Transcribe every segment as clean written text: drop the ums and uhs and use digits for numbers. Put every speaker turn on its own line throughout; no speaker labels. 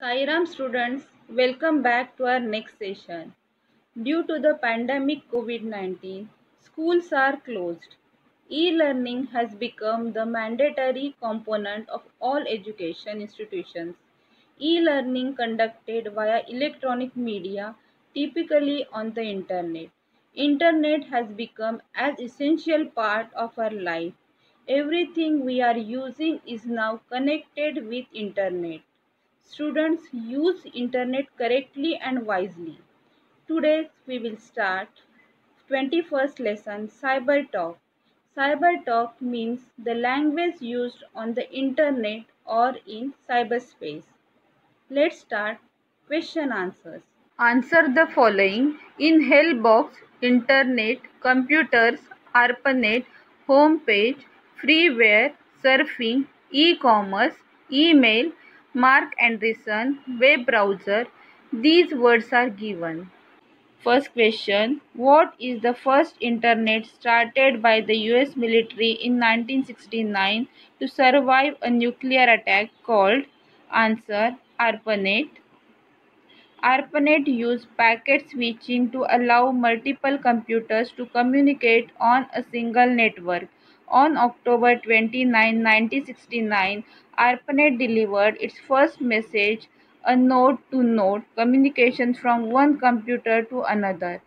Sairam students, welcome back to our next session. Due to the pandemic COVID-19, schools are closed. E-learning has become the mandatory component of all education institutions. E-learning conducted via electronic media, typically on the internet. Internet has become an essential part of our life. Everything we are using is now connected with internet. Students use internet correctly and wisely. Today we will start 21st lesson Cyber Talk. Cyber Talk means the language used on the internet or in cyberspace. Let's start question answers. Answer the following in Hellbox, Internet, Computers, ARPANET, Homepage, Freeware, Surfing, E-commerce, Email, Mark Anderson, Web browser. These words are given. First question. What is the first internet started by the US military in 1969 to survive a nuclear attack called? Answer. ARPANET. ARPANET used packet switching to allow multiple computers to communicate on a single network. On October 29, 1969, ARPANET delivered its first message, a node-to-node communication from one computer to another.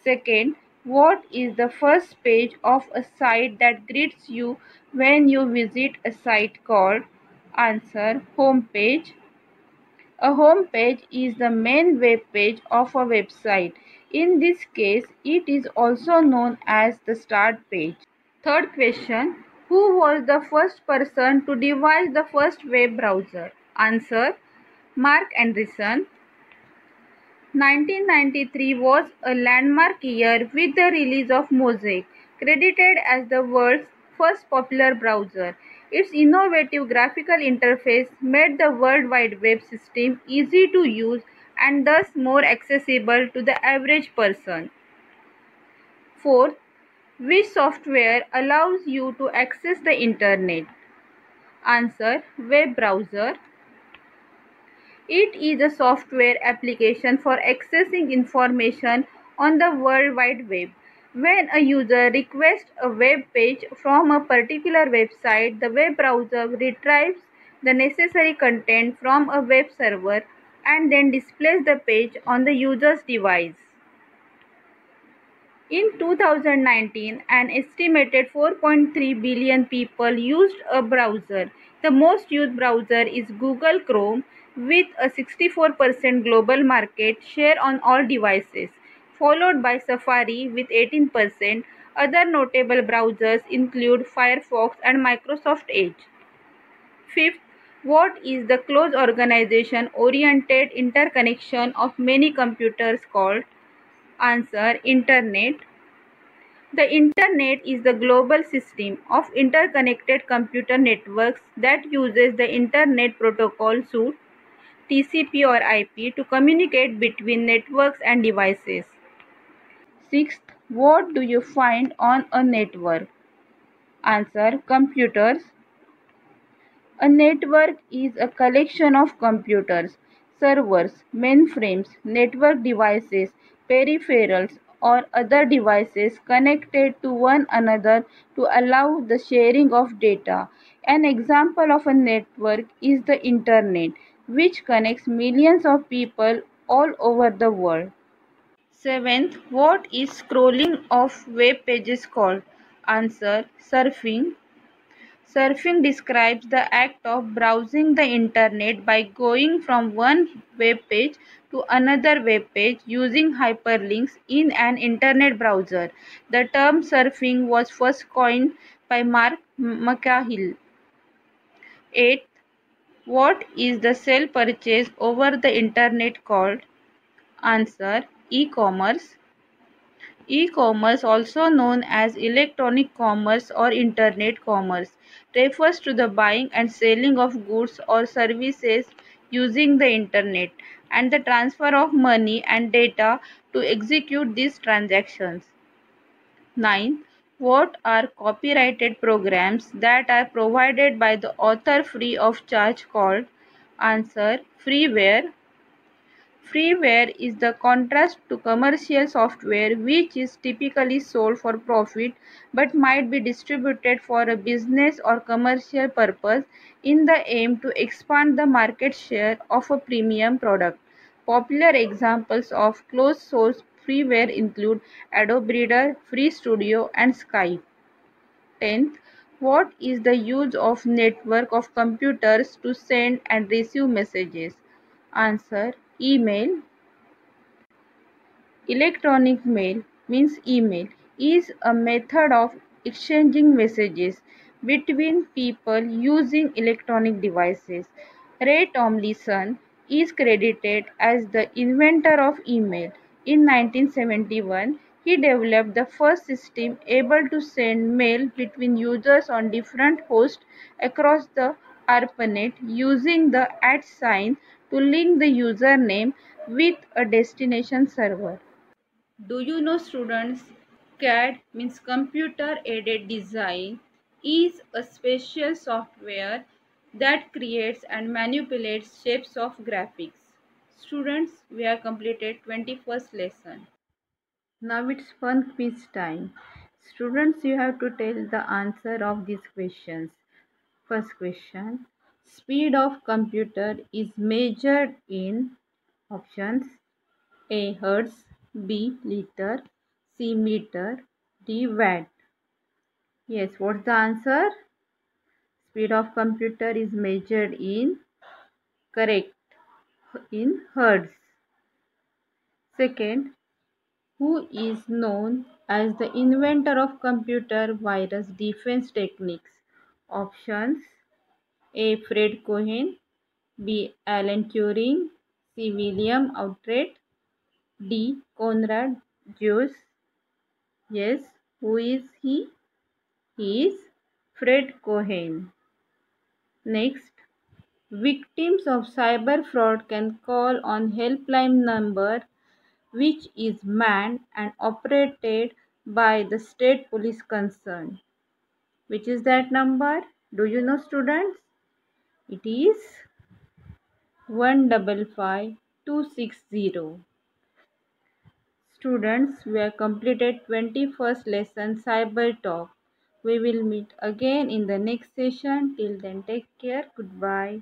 Second, what is the first page of a site that greets you when you visit a site called? Answer, home page. A home page is the main web page of a website. In this case, it is also known as the start page. Third question. Who was the first person to devise the first web browser? Answer. Mark Anderson. 1993 was a landmark year with the release of Mosaic, credited as the world's first popular browser. Its innovative graphical interface made the World Wide Web system easy to use and thus more accessible to the average person. Fourth, which software allows you to access the internet? Answer, web browser. It is a software application for accessing information on the World Wide Web. When a user requests a web page from a particular website, the web browser retrieves the necessary content from a web server and then displays the page on the user's device. In 2019, an estimated 4.3 billion people used a browser. The most used browser is Google Chrome with a 64% global market share on all devices, followed by Safari with 18%. Other notable browsers include Firefox and Microsoft Edge. Fifth, what is the close organization-oriented interconnection of many computers called? Answer, Internet. The Internet is the global system of interconnected computer networks that uses the Internet Protocol Suite (TCP or IP) to communicate between networks and devices. Sixth, what do you find on a network? Answer, computers. A network is a collection of computers, servers, mainframes, network devices, peripherals, or other devices connected to one another to allow the sharing of data. An example of a network is the Internet, which connects millions of people all over the world. Seventh, what is scrolling of web pages called? Answer, surfing. Surfing describes the act of browsing the internet by going from one web page to another web page using hyperlinks in an internet browser. The term surfing was first coined by Mark McCahill. 8. What is the sale purchase over the internet called? Answer, e-commerce. E-commerce, also known as electronic commerce or internet commerce, refers to the buying and selling of goods or services using the internet and the transfer of money and data to execute these transactions. 9. What are copyrighted programs that are provided by the author free of charge called? Answer: freeware. Freeware is the contrast to commercial software, which is typically sold for profit but might be distributed for a business or commercial purpose in the aim to expand the market share of a premium product. Popular examples of closed source freeware include Adobe Reader, Free Studio, and Skype. 10th, what is the use of network of computers to send and receive messages? Answer: email. Electronic mail means email is a method of exchanging messages between people using electronic devices. Ray Tomlinson is credited as the inventor of email. In 1971, he developed the first system able to send mail between users on different hosts across the ARPANET using the @ sign to link the username with a destination server. Do you know, students, CAD means computer aided design is a special software that creates and manipulates shapes of graphics. Students, we have completed 21st lesson. Now it's fun quiz time. Students, you have to tell the answer of these questions. First question: speed of computer is measured in options: A. Hertz, B. Liter, C. Meter, D. Watt. Yes, what's the answer? Speed of computer is measured in, correct, in Hertz. Second, who is known as the inventor of computer virus defense techniques? Options: A. Fred Cohen, B. Alan Turing, C. William Outred, D. Konrad Zuse. Yes, who is he? He is Fred Cohen. Next, victims of cyber fraud can call on helpline number which is manned and operated by the state police concerned. Which is that number? Do you know, students? It is 155260. Students, we have completed 21st lesson Cyber Talk. We will meet again in the next session. Till then, take care. Goodbye.